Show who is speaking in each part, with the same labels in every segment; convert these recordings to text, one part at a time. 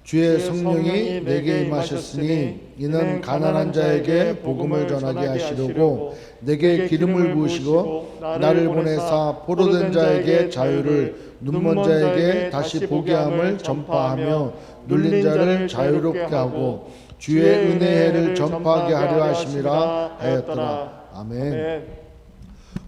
Speaker 1: 주의 성령이 내게 임하셨으니 이는 가난한 자에게 복음을 전하게 하시려고 내게 기름을 부으시고 나를 보내사 포로된 자에게 자유를, 눈먼 자에게 다시 보게 함을 전파하며 눌린 자를 자유롭게 하고 주의 은혜를 전파하게 하려 하심이라 하였더라. 아멘.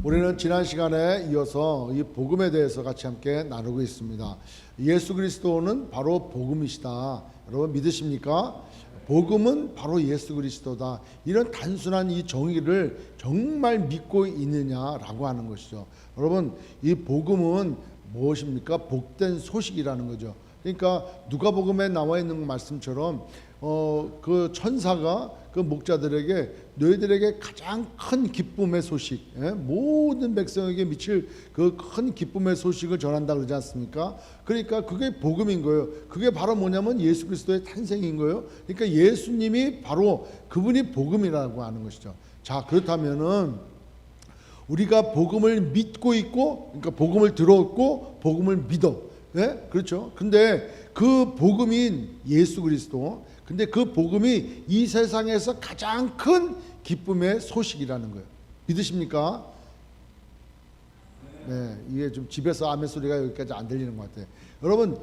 Speaker 1: 우리는 지난 시간에 이어서 이 복음에 대해서 같이 함께 나누고 있습니다. 예수 그리스도는 바로 복음이시다. 여러분 믿으십니까? 복음은 바로 예수 그리스도다. 이런 단순한 이 정의를 정말 믿고 있느냐라고 하는 것이죠. 여러분, 이 복음은 무엇입니까? 복된 소식이라는 거죠. 그러니까 누가복음에 나와 있는 말씀처럼 그 천사가 그 목자들에게 너희들에게 가장 큰 기쁨의 소식, 모든 백성에게 미칠 그 큰 기쁨의 소식을 전한다 그러지 않습니까? 그러니까 그게 복음인 거예요. 그게 바로 뭐냐면 예수 그리스도의 탄생인 거예요. 그러니까 예수님이 바로 그분이 복음이라고 하는 것이죠. 자, 그렇다면은 우리가 복음을 믿고 있고, 그러니까 복음을 들었고 복음을 믿어. 네? 그렇죠. 근데 그 복음인 예수 그리스도, 근데 그 복음이 이 세상에서 가장 큰 기쁨의 소식이라는 거예요. 믿으십니까? 네, 이게 좀 집에서 아멘 소리가 여기까지 안 들리는 것 같아요. 여러분,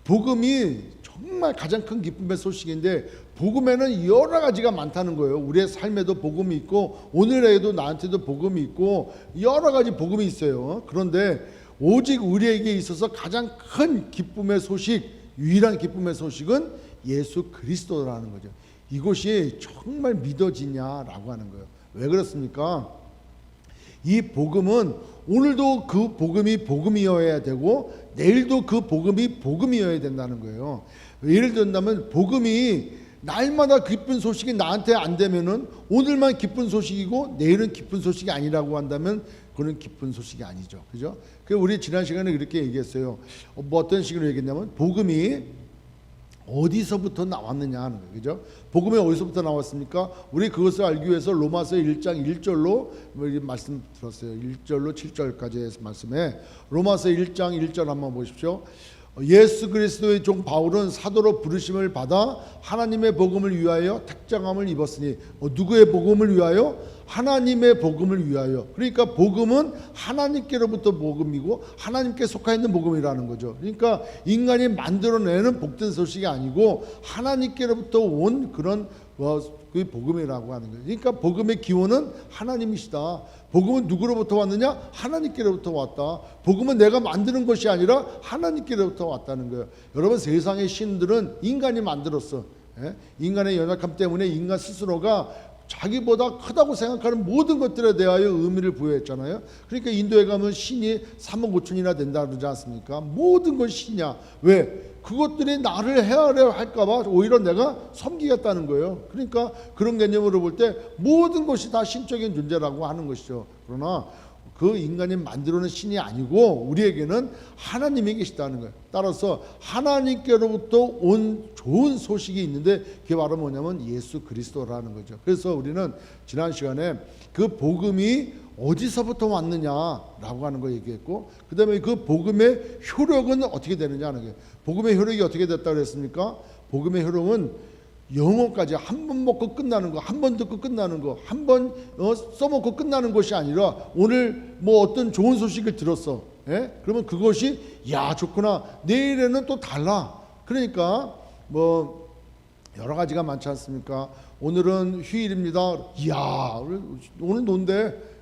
Speaker 1: 복음이 정말 가장 큰 기쁨의 소식인데 복음에는 여러 가지가 많다는 거예요. 우리의 삶에도 복음이 있고 오늘에도 나한테도 복음이 있고 여러 가지 복음이 있어요. 그런데 오직 우리에게 있어서 가장 큰 기쁨의 소식, 유일한 기쁨의 소식은 예수 그리스도라는 거죠. 이것이 정말 믿어지냐라고 하는 거예요. 왜 그렇습니까? 이 복음은 오늘도 그 복음이 복음이어야 되고 내일도 그 복음이 복음이어야 된다는 거예요. 예를 들면 복음이 날마다 기쁜 소식이 나한테 안 되면은 오늘만 기쁜 소식이고 내일은 기쁜 소식이 아니라고 한다면 그건 기쁜 소식이 아니죠. 그죠? 그래서 우리 지난 시간에 이렇게 얘기했어요. 뭐 어떤 식으로 얘기했냐면 복음이 어디서부터 나왔느냐 하는 거예요. 그죠? 복음이 어디서부터 나왔습니까? 우리 그것을 알기 위해서 로마서 1장 1절로 말씀 들었어요. 1절로 7절까지의 말씀에 로마서 1장 1절 한번 보십시오. 예수 그리스도의 종 바울은 사도로 부르심을 받아 하나님의 복음을 위하여 택정함을 입었으니 누구의 복음을 위하여? 하나님의 복음을 위하여. 그러니까 복음은 하나님께로부터 복음이고 하나님께 속해 있는 복음이라는 거죠. 그러니까 인간이 만들어내는 복된 소식이 아니고 하나님께로부터 온 그런 그 복음이라고 하는 거예요. 그러니까 복음의 기원은 하나님이시다. 복음은 누구로부터 왔느냐? 하나님께로부터 왔다. 복음은 내가 만드는 것이 아니라 하나님께로부터 왔다는 거예요. 여러분, 세상의 신들은 인간이 만들었어. 인간의 연약함 때문에 인간 스스로가 자기보다 크다고 생각하는 모든 것들에 대하여 의미를 부여했잖아요. 그러니까 인도에 가면 신이 3억 5천이나 된다 그러지 않습니까? 모든 건 신이야. 왜? 그것들이 나를 헤아려 할까봐 오히려 내가 섬기겠다는 거예요. 그러니까 그런 개념으로 볼 때 모든 것이 다 신적인 존재라고 하는 것이죠. 그러나 그 인간이 만들어낸 신이 아니고 우리에게는 하나님이 계시다는 거예요. 따라서 하나님께로부터 온 좋은 소식이 있는데 그게 바로 뭐냐면 예수 그리스도라는 거죠. 그래서 우리는 지난 시간에 그 복음이 어디서부터 왔느냐라고 하는 거 얘기했고, 그 다음에 그 복음의 효력은 어떻게 되느냐 하는 거예요. 복음의 효력이 어떻게 됐다고 그랬습니까? 복음의 효력은 영혼까지 한 번 먹고 끝나는 거, 한 번 듣고 끝나는 거, 한 번 써먹고 끝나는 것이 아니라 오늘 뭐 어떤 좋은 소식을 들었어. 그러면 그것이 야 좋구나. 내일에는 또 달라. 그러니까 뭐 여러 가지가 많지 않습니까? 오늘은 휴일입니다. 이야 오늘 논대.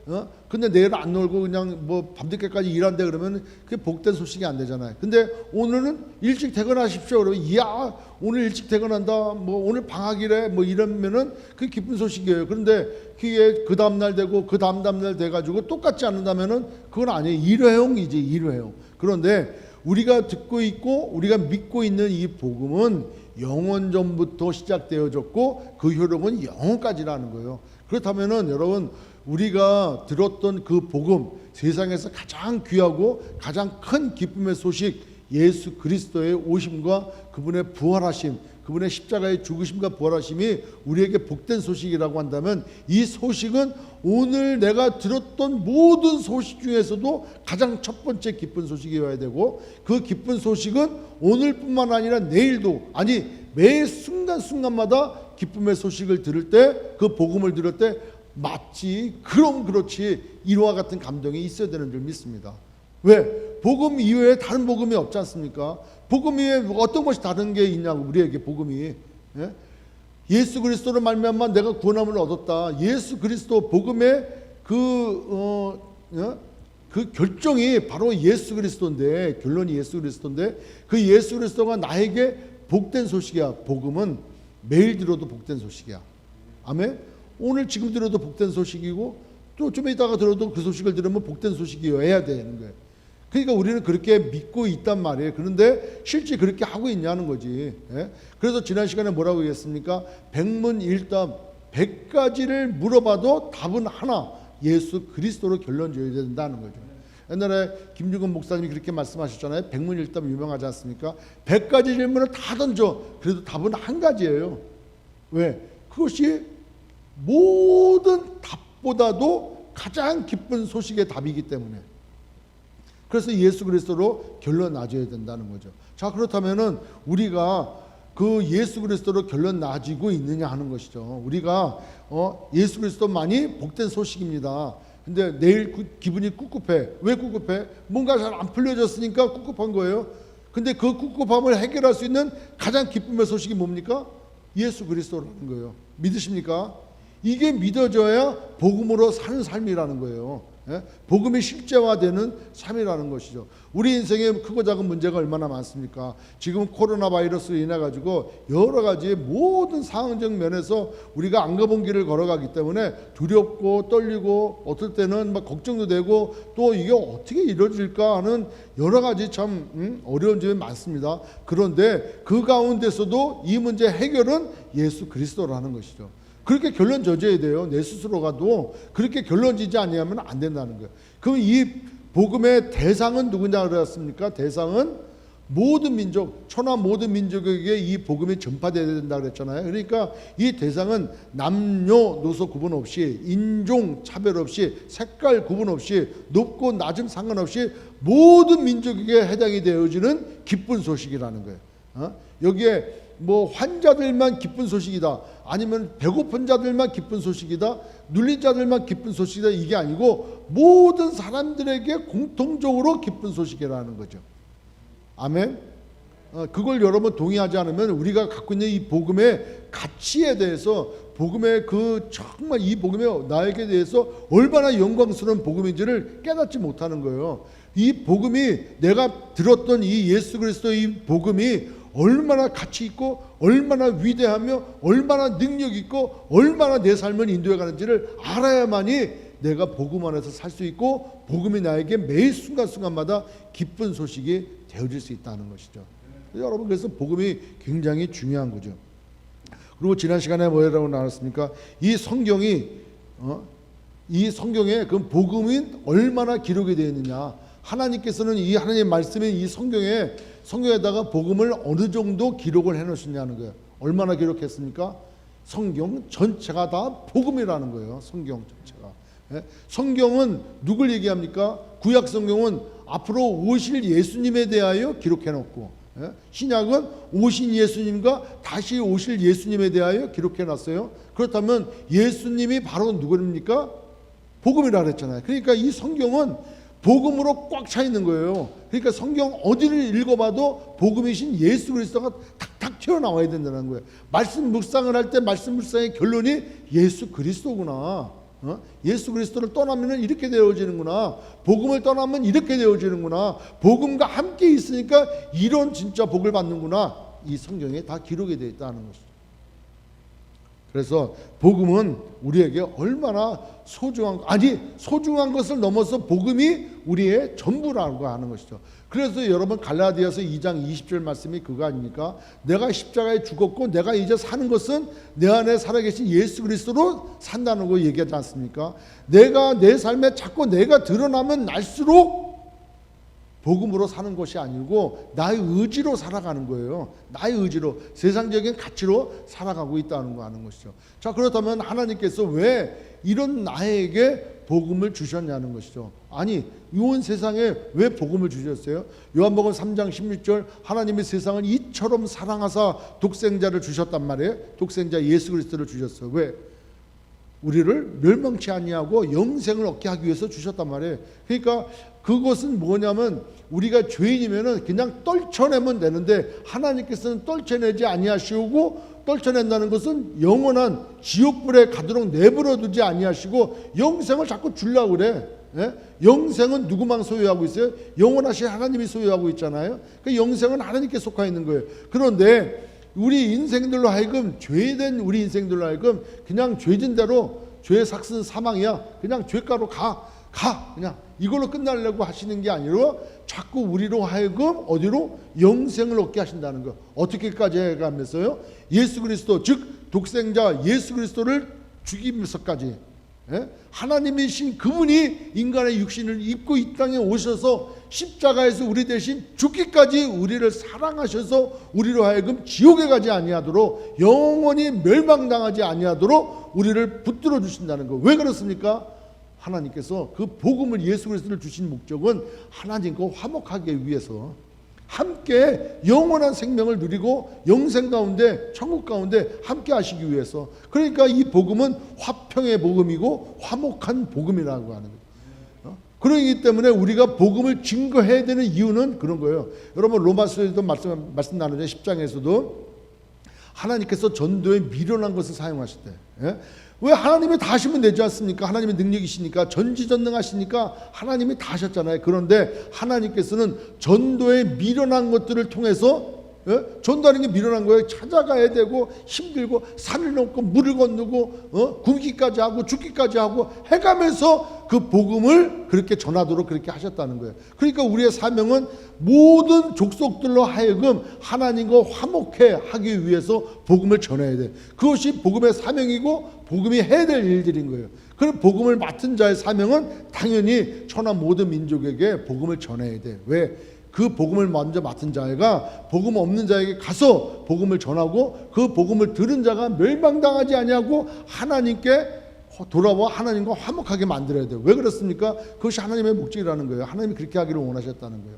Speaker 1: 근데 내일 안 놀고 그냥 뭐 밤늦게까지 일한대 그러면 그게 복된 소식이 안 되잖아요. 근데 오늘은 일찍 퇴근하십시오. 그러면 이야 오늘 일찍 퇴근한다. 뭐 오늘 방학이래. 뭐 이러면은 그게 기쁜 소식이에요. 그런데 그게 그 다음날 되고 그 다음날 돼가지고 똑같지 않는다면은 그건 아니에요. 일회용이지 일회용. 그런데 우리가 듣고 있고 우리가 믿고 있는 이 복음은 영원전부터 시작되어졌고 그 효력은 영원까지라는 거예요. 그렇다면은 여러분 우리가 들었던 그 복음, 세상에서 가장 귀하고 가장 큰 기쁨의 소식, 예수 그리스도의 오심과 그분의 부활하심, 그분의 십자가의 죽으심과 부활하심이 우리에게 복된 소식이라고 한다면, 이 소식은 오늘 내가 들었던 모든 소식 중에서도 가장 첫 번째 기쁜 소식이어야 되고, 그 기쁜 소식은 오늘뿐만 아니라 내일도, 아니 매 순간순간마다 기쁨의 소식을 들을 때, 그 복음을 들을 때 마치 그럼 그렇지 이와 같은 감동이 있어야 되는 줄 믿습니다. 왜? 복음 이외에 다른 복음이 없지 않습니까? 복음 이외에 어떤 것이 다른 게 있냐고, 우리에게 복음이. 예? 예수 그리스도로 말미암아 내가 구원함을 얻었다. 예수 그리스도 복음의 그 결정이 바로 예수 그리스도인데, 결론이 예수 그리스도인데, 그 예수 그리스도가 나에게 복된 소식이야. 복음은 매일 들어도 복된 소식이야. 아멘. 오늘 지금 들어도 복된 소식이고, 또 좀 이따가 들어도 그 소식을 들으면 복된 소식이어야 되는 거예요. 그러니까 우리는 그렇게 믿고 있단 말이에요. 그런데 실제 그렇게 하고 있냐는 거지. 예? 그래서 지난 시간에 뭐라고 얘기했습니까? 백문일답 100가지를 물어봐도 답은 하나, 예수 그리스도로 결론 줘야 된다는 거죠. 옛날에 김중근 목사님이 그렇게 말씀하셨잖아요. 백문일답 유명하지 않습니까? 100가지 질문을 다 던져. 그래도 답은 한 가지예요. 왜? 그것이 모든 답보다도 가장 기쁜 소식의 답이기 때문에. 그래서 예수 그리스도로 결론 나줘야 된다는 거죠. 자, 그렇다면은 우리가 그 예수 그리스도로 결론 나지고 있느냐 하는 것이죠. 우리가 예수 그리스도만이 복된 소식입니다. 근데 내일 기분이 꿉꿉해. 왜 꿉꿉해? 뭔가 잘 안 풀려졌으니까 꿉꿉한 거예요. 근데 그 꿉꿉함을 해결할 수 있는 가장 기쁨의 소식이 뭡니까? 예수 그리스도라는 거예요. 믿으십니까? 이게 믿어져야 복음으로 사는 삶이라는 거예요. 예? 복음이 실제화되는 삶이라는 것이죠. 우리 인생에 크고 작은 문제가 얼마나 많습니까? 지금 코로나 바이러스로 인해 가지고 여러 가지 모든 상황적 면에서 우리가 안 가본 길을 걸어가기 때문에 두렵고 떨리고, 어떨 때는 막 걱정도 되고, 또 이게 어떻게 이루어질까 하는 여러 가지 참 어려운 점이 많습니다. 그런데 그 가운데서도 이 문제 해결은 예수 그리스도라는 것이죠. 그렇게 결론 져줘야 돼요. 내 스스로가도 그렇게 결론 지지 아니하면 안 된다는 거예요. 그럼 이 복음의 대상은 누구냐 그랬습니까? 대상은 모든 민족, 천하 모든 민족에게 이 복음이 전파되어야 된다 그랬잖아요. 그러니까 이 대상은 남녀노소 구분 없이, 인종 차별 없이, 색깔 구분 없이, 높고 낮음 상관없이 모든 민족에게 해당이 되어지는 기쁜 소식이라는 거예요. 여기에 뭐 환자들만 기쁜 소식이다, 아니면 배고픈 자들만 기쁜 소식이다, 눌린 자들만 기쁜 소식이다, 이게 아니고 모든 사람들에게 공통적으로 기쁜 소식이라는 거죠. 아멘. 그걸 여러분 동의하지 않으면 우리가 갖고 있는 이 복음의 가치에 대해서, 복음의 그 정말 이 복음의 나에게 대해서 얼마나 영광스러운 복음인지를 깨닫지 못하는 거예요. 이 복음이, 내가 들었던 이 예수 그리스도의 이 복음이 얼마나 가치 있고, 얼마나 위대하며, 얼마나 능력 있고, 얼마나 내 삶을 인도해 가는지를 알아야만이 내가 복음 안에서 살 수 있고, 복음이 나에게 매일 순간순간마다 기쁜 소식이 되어질 수 있다는 것이죠. 여러분, 그래서 복음이 굉장히 중요한 거죠. 그리고 지난 시간에 뭐라고 나눴습니까? 이 성경이 이 성경에 그 복음이 얼마나 기록이 되어 있느냐. 하나님께서는 이 하나님의 말씀인 이 성경에다가 복음을 어느 정도 기록을 해놓으셨냐는 거예요. 얼마나 기록했습니까? 성경 전체가 다 복음이라는 거예요. 성경 전체가. 예? 성경은 누굴 얘기합니까? 구약 성경은 앞으로 오실 예수님에 대하여 기록해놓고, 예? 신약은 오신 예수님과 다시 오실 예수님에 대하여 기록해놨어요. 그렇다면 예수님이 바로 누구입니까? 복음이라 그랬잖아요. 그러니까 이 성경은 복음으로 꽉 차 있는 거예요. 그러니까 성경 어디를 읽어봐도 복음이신 예수 그리스도가 탁탁 튀어나와야 된다는 거예요. 말씀 묵상을 할 때 말씀 묵상의 결론이 예수 그리스도구나. 예수 그리스도를 떠나면 이렇게 되어지는구나. 복음을 떠나면 이렇게 되어지는구나. 복음과 함께 있으니까 이런 진짜 복을 받는구나. 이 성경에 다 기록이 되어 있다는 것이죠. 그래서 복음은 우리에게 얼마나 소중한 것을 넘어서 복음이 우리의 전부라고 하는 것이죠. 그래서 여러분 갈라디아서 2장 20절 말씀이 그거 아닙니까? 내가 십자가에 죽었고 내가 이제 사는 것은 내 안에 살아계신 예수 그리스도로 산다는 거 얘기하지 않습니까? 내가 내 삶에 자꾸 내가 드러나면 날수록 복음으로 사는 것이 아니고 나의 의지로 살아가는 거예요. 나의 의지로, 세상적인 가치로 살아가고 있다는 거 아는 것이죠. 자, 그렇다면 하나님께서 왜 이런 나에게 복음을 주셨냐는 것이죠. 아니, 이 세상에 왜 복음을 주셨어요? 요한복음 3장 16절, 하나님이 세상을 이처럼 사랑하사 독생자를 주셨단 말이에요. 독생자 예수 그리스도를 주셨어요. 왜? 우리를 멸망치 아니하고 영생을 얻게 하기 위해서 주셨단 말이에요. 그러니까 그것은 뭐냐면 우리가 죄인이면은 그냥 떨쳐내면 되는데 하나님께서는 떨쳐내지 아니하시고, 떨쳐낸다는 것은 영원한 지옥불에 가도록 내버려 두지 아니하시고 영생을 자꾸 주려고 그래. 예? 영생은 누구만 소유하고 있어요? 영원하신 하나님이 소유하고 있잖아요. 그 영생은 하나님께 속하 있는 거예요. 그런데 우리 인생들로 하여금, 죄된 우리 인생들로 하여금 그냥 죄진 대로, 죄의 삭은 사망이야, 그냥 죄가로 가 그냥 이걸로 끝나려고 하시는 게 아니라 자꾸 우리로 하여금 어디로? 영생을 얻게 하신다는 거. 어떻게까지 해가면서요? 예수 그리스도, 즉 독생자 예수 그리스도를 죽이면서까지, 예? 하나님이신 그분이 인간의 육신을 입고 이 땅에 오셔서 십자가에서 우리 대신 죽기까지 우리를 사랑하셔서 우리로 하여금 지옥에 가지 아니하도록, 영원히 멸망당하지 아니하도록 우리를 붙들어 주신다는 거. 왜 그렇습니까? 하나님께서 그 복음을, 예수 그리스도를 주신 목적은 하나님과 화목하기 위해서, 함께 영원한 생명을 누리고 영생 가운데, 천국 가운데 함께 하시기 위해서. 그러니까 이 복음은 화평의 복음이고 화목한 복음이라고 하는 거예요. 그러기 때문에 우리가 복음을 증거해야 되는 이유는 그런 거예요. 여러분 로마서에도 말씀 나누죠. 10장에서도 하나님께서 전도에 미련한 것을 사용하실 때, 예? 왜? 하나님이 다 하시면 되지 않습니까? 하나님의 능력이시니까, 전지전능하시니까 하나님이 다 하셨잖아요. 그런데 하나님께서는 전도에 미련한 것들을 통해서, 예? 전도하는 게 미련한 거예요. 찾아가야 되고 힘들고 산을 넘고 물을 건너고 굶기까지 하고 죽기까지 하고 해가면서 그 복음을 그렇게 전하도록 그렇게 하셨다는 거예요. 그러니까 우리의 사명은 모든 족속들로 하여금 하나님과 화목해 하기 위해서 복음을 전해야 돼. 그것이 복음의 사명이고 복음이 해야 될 일들인 거예요. 그럼 복음을 맡은 자의 사명은 당연히 천하 모든 민족에게 복음을 전해야 돼. 왜? 그 복음을 먼저 맡은 자가 복음 없는 자에게 가서 복음을 전하고, 그 복음을 들은 자가 멸망당하지 아니하고 하나님께 돌아와 하나님과 화목하게 만들어야 돼요. 왜 그렇습니까? 그것이 하나님의 목적이라는 거예요. 하나님이 그렇게 하기를 원하셨다는 거예요.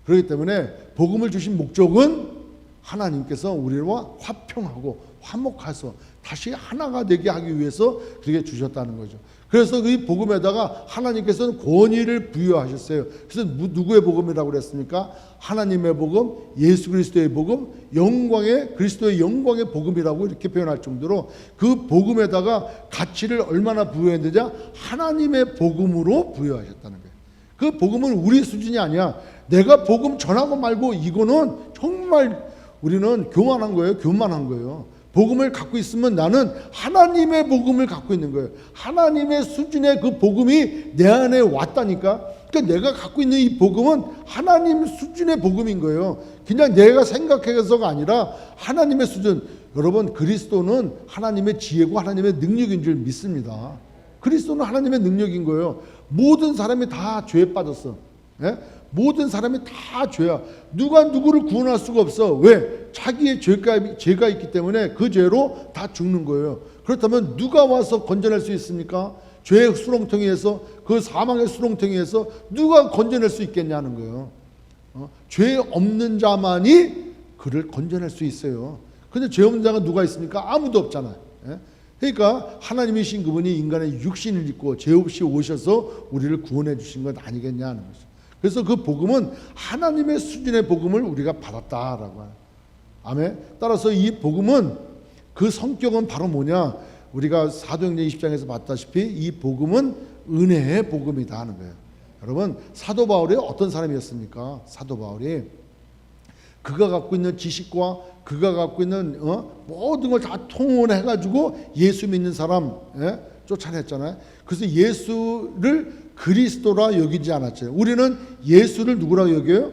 Speaker 1: 그렇기 때문에 복음을 주신 목적은 하나님께서 우리와 화평하고 화목해서 다시 하나가 되게 하기 위해서 그렇게 주셨다는 거죠. 그래서 이 복음에다가 하나님께서는 권위를 부여하셨어요. 그래서 누구의 복음이라고 그랬습니까? 하나님의 복음, 예수 그리스도의 복음, 영광의, 그리스도의 영광의 복음이라고 이렇게 표현할 정도로 그 복음에다가 가치를 얼마나 부여했느냐? 하나님의 복음으로 부여하셨다는 거예요. 그 복음은 우리 수준이 아니야. 내가 복음 전하고 말고, 이거는 정말 우리는 교만한 거예요. 교만한 거예요. 복음을 갖고 있으면 나는 하나님의 복음을 갖고 있는 거예요. 하나님의 수준의 그 복음이 내 안에 왔다니까. 그러니까 내가 갖고 있는 이 복음은 하나님 수준의 복음인 거예요. 그냥 내가 생각해서가 아니라 하나님의 수준. 여러분, 그리스도는 하나님의 지혜고 하나님의 능력인 줄 믿습니다. 그리스도는 하나님의 능력인 거예요. 모든 사람이 다 죄에 빠졌어. 예? 모든 사람이 다 죄야. 누가 누구를 구원할 수가 없어. 왜? 자기의 죄가 있기 때문에 그 죄로 다 죽는 거예요. 그렇다면 누가 와서 건져낼 수 있습니까? 죄의 수렁텅이에서, 그 사망의 수렁텅이에서 누가 건져낼 수 있겠냐는 거예요. 죄 없는 자만이 그를 건져낼 수 있어요. 근데 죄 없는 자가 누가 있습니까? 아무도 없잖아요. 예? 그러니까 하나님이신 그분이 인간의 육신을 입고 죄 없이 오셔서 우리를 구원해 주신 것 아니겠냐는 거죠. 그래서 그 복음은 하나님의 수준의 복음을 우리가 받았다라고 해요. 아멘. 따라서 이 복음은, 그 성격은 바로 뭐냐? 우리가 사도행전 20장에서 봤다시피 이 복음은 은혜의 복음이다 하는 거예요. 여러분, 사도 바울이 어떤 사람이었습니까? 사도 바울이 그가 갖고 있는 지식과 그가 갖고 있는 모든 걸 다 통원해가지고 예수 믿는 사람 쫓아냈잖아요. 그래서 예수를 그리스도라 여기지 않았죠. 우리는 예수를 누구라 여겨요?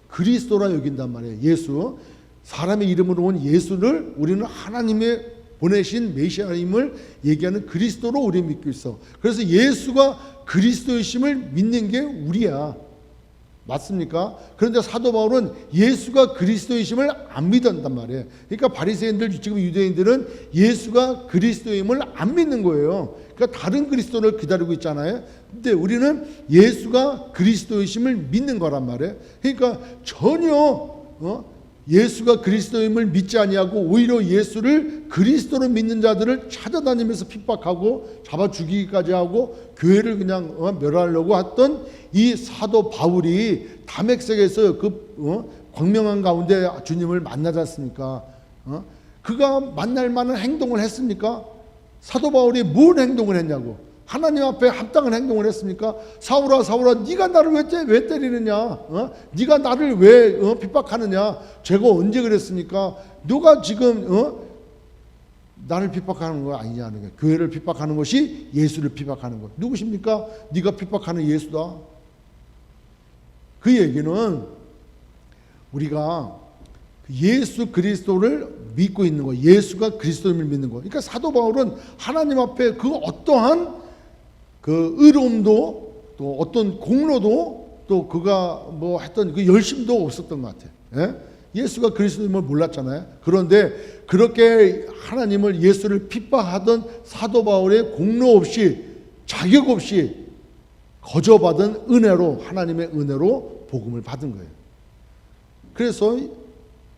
Speaker 1: 그리스도라 여긴단 말이에요. 예수, 사람의 이름으로 온 예수를 우리는 하나님의 보내신 메시아임을 얘기하는 그리스도로 우리 믿고 있어. 그래서 예수가 그리스도이심을 믿는 게 우리야. 맞습니까? 그런데 사도 바울은 예수가 그리스도이심을 안 믿었단 말이에요. 그러니까 바리새인들, 지금 유대인들은 예수가 그리스도임을 안 믿는 거예요. 그러니까 다른 그리스도를 기다리고 있잖아요. 근데 우리는 예수가 그리스도이심을 믿는 거란 말이에요. 그러니까 전혀 예수가 그리스도임을 믿지 아니하고 오히려 예수를 그리스도로 믿는 자들을 찾아다니면서 핍박하고 잡아 죽이기까지 하고 교회를 그냥 멸하려고 했던 이 사도 바울이 다메섹에서 그 광명한 가운데 주님을 만나지 않습니까? 그가 만날 만한 행동을 했습니까? 사도 바울이 뭔 행동을 했냐고. 하나님 앞에 합당한 행동을 했습니까? 사울아 사울아 네가 나를 왜 때리느냐? 네가 나를 왜 핍박하느냐? 제가 언제 그랬습니까? 누가 지금 나를 핍박하는 거 아니냐는 거예요. 교회를 핍박하는 것이 예수를 핍박하는 것. 누구십니까? 네가 핍박하는 예수다. 그 얘기는 우리가 예수 그리스도를 믿고 있는 거, 예수가 그리스도임을 믿는 거. 그러니까 사도 바울은 하나님 앞에 그 어떠한 그 의로움도 또 어떤 공로도 또 그가 뭐 했던 그 열심도 없었던 것 같아요. 예수가 그리스도임을 몰랐잖아요. 그런데 그렇게 하나님을 예수를 핍박하던 사도 바울의 공로 없이 자격 없이 거저받은 은혜로 하나님의 은혜로 복음을 받은 거예요. 그래서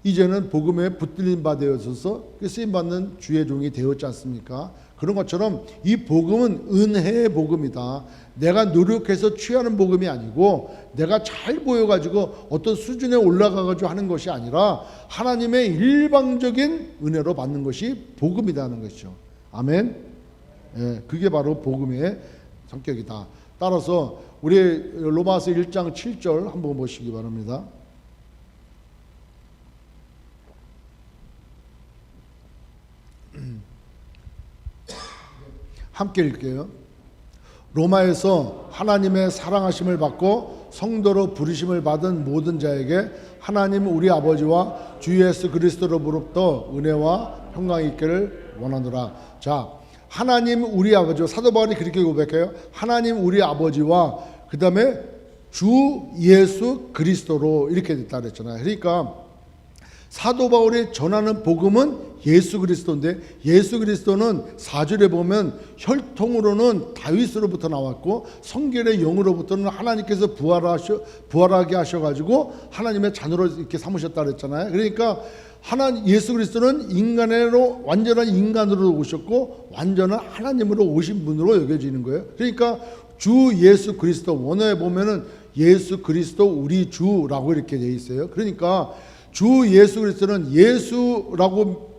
Speaker 1: 이제는 복음에 붙들린 바 되어서 쓰임받는 주의 종이 되었지 않습니까? 그런 것처럼 이 복음은 은혜의 복음이다. 내가 노력해서 취하는 복음이 아니고 내가 잘 보여가지고 어떤 수준에 올라가가지고 하는 것이 아니라 하나님의 일방적인 은혜로 받는 것이 복음이라는 것이죠. 아멘. 그게 바로 복음의 성격이다. 따라서 우리 로마서 1장 7절 한번 보시기 바랍니다. 함께 읽게요. 로마에서 하나님의 사랑하심을 받고 성도로 부르심을 받은 모든 자에게 하나님 우리 아버지와 주 예수 그리스도로부터 은혜와 평강이 있기를 원하노라. 자, 하나님 우리 아버지와, 사도 바울이 그렇게 고백해요. 하나님 우리 아버지와 그 다음에 주 예수 그리스도로 이렇게 됐다 그랬잖아요. 그러니까 사도 바울이 전하는 복음은 예수 그리스도인데, 예수 그리스도는 4절에 보면 혈통으로는 다윗으로부터 나왔고 성결의 영으로부터는 하나님께서 부활하게 하셔가지고 하나님의 자녀로 이렇게 삼으셨다 그랬잖아요. 그러니까 예수 그리스도는 인간으로, 완전한 인간으로 오셨고 완전한 하나님으로 오신 분으로 여겨지는 거예요. 그러니까 주 예수 그리스도, 원어에 보면은 예수 그리스도 우리 주라고 이렇게 돼 있어요. 그러니까 주 예수 그리스도는, 예수라고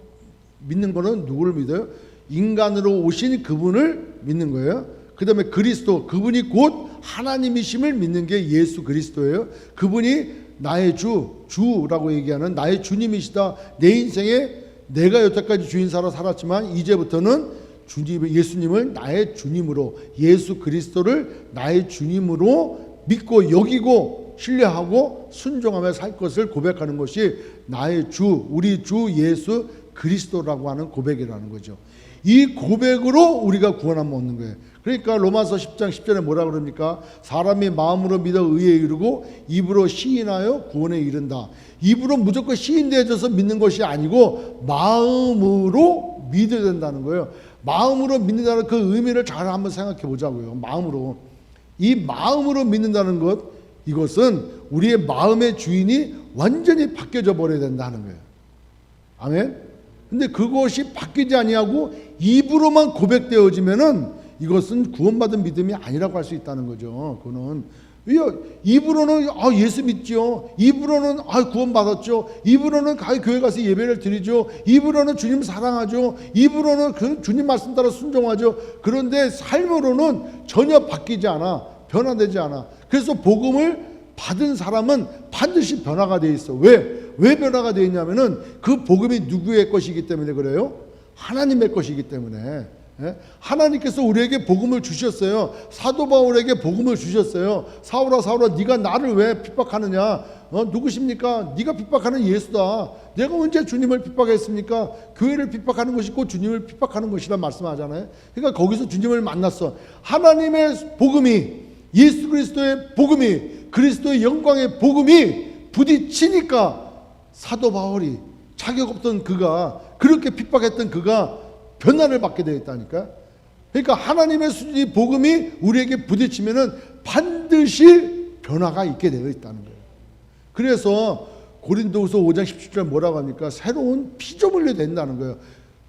Speaker 1: 믿는 거는 누구를 믿어요? 인간으로 오신 그분을 믿는 거예요. 그 다음에 그리스도, 그분이 곧 하나님이심을 믿는 게 예수 그리스도예요. 그분이 나의 주라고 얘기하는 나의 주님이시다. 내 인생에 내가 여태까지 주인사로 살았지만 이제부터는 예수님을 나의 주님으로, 예수 그리스도를 나의 주님으로 믿고 여기고 신뢰하고 순종하며 살 것을 고백하는 것이 나의 주, 우리 주 예수 그리스도라고 하는 고백이라는 거죠. 이 고백으로 우리가 구원함을 얻는 거예요. 그러니까 로마서 10장 10절에 뭐라 그럽니까? 사람이 마음으로 믿어 의에 이르고 입으로 시인하여 구원에 이른다. 입으로 무조건 시인되어져서 믿는 것이 아니고 마음으로 믿어야 된다는 거예요. 마음으로 믿는다는 그 의미를 잘 한번 생각해 보자고요. 마음으로. 이 마음으로 믿는다는 것, 이것은 우리의 마음의 주인이 완전히 바뀌어져 버려야 된다는 거예요. 아멘. 근데 그것이 바뀌지 아니하고 입으로만 고백되어지면은 이것은 구원받은 믿음이 아니라고 할 수 있다는 거죠. 그거는 입으로는 예수 믿죠. 입으로는 구원받았죠. 입으로는 교회 가서 예배를 드리죠. 입으로는 주님 사랑하죠. 입으로는 그 주님 말씀 따라 순종하죠. 그런데 삶으로는 전혀 바뀌지 않아. 변화되지 않아. 그래서 복음을 받은 사람은 반드시 변화가 돼 있어. 왜 변화가 되어 있냐면은 그 복음이 누구의 것이기 때문에 그래요? 하나님의 것이기 때문에. 하나님께서 우리에게 복음을 주셨어요. 사도 바울에게 복음을 주셨어요. 사울아 사울아 네가 나를 왜 핍박하느냐? 누구십니까? 네가 픽박하는 예수다. 내가 언제 주님을 핍박했습니까? 교회를 핍박하는 것이 곧 주님을 핍박하는 것이라 말씀하잖아요. 그러니까 거기서 주님을 만났어. 하나님의 복음이, 예수 그리스도의 복음이 그리스도의 영광의 복음이 부딪히니까 사도 바울이 자격 없던 그가, 그렇게 핍박했던 그가 변화를 받게 되었다니까. 그러니까 하나님의 이 복음이 우리에게 부딪히면은 반드시 변화가 있게 되어 있다는 거예요. 그래서 고린도후서 5장 17절 뭐라고 합니까? 새로운 피조물이 된다는 거예요.